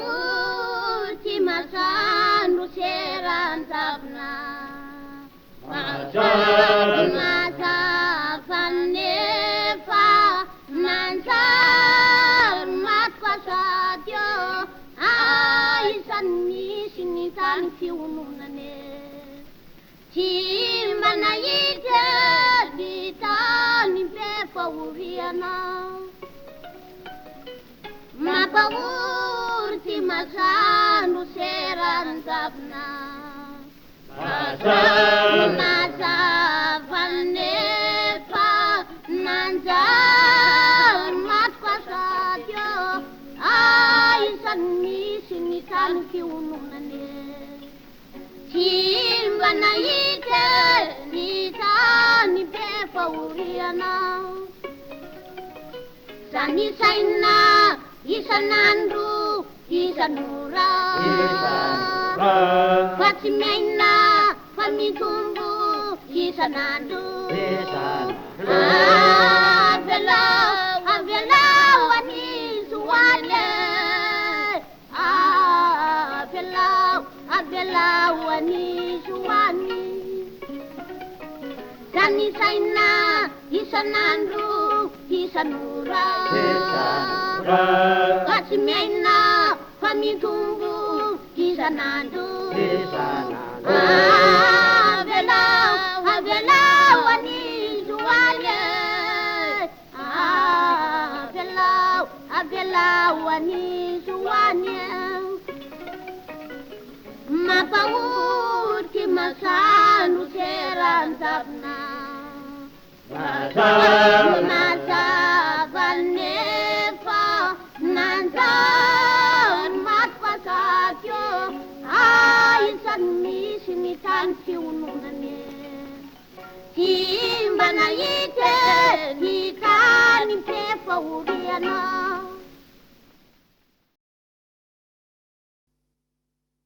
Mapauti masanu serantapna Masafan nefa Nansar matpasatyo Aisan misinitan fiununane Chimana ite ditani pepauriana Mapauti masanu serantapna Masafan nefa Nanzal matpasatyo Aisan misinitan fiununane Simbana ite nitani pepauriana Sani saina Isanandru, Isanura Fatimena, Famitumbu, Isanandru Avela, Avela, Wanisuane Avela, Avela, Wanisuane Sani saina, Isanandru, Isanura Fatimena, Famitumbu, Isanandru Avela, Avela, Wanisuane Avela, Avela, Wanisuane Mapauti masanu serantapna Masafan nefa Nanzan matpasatyo Aisan misinitan fiununane Simbana ite ditani pepauriana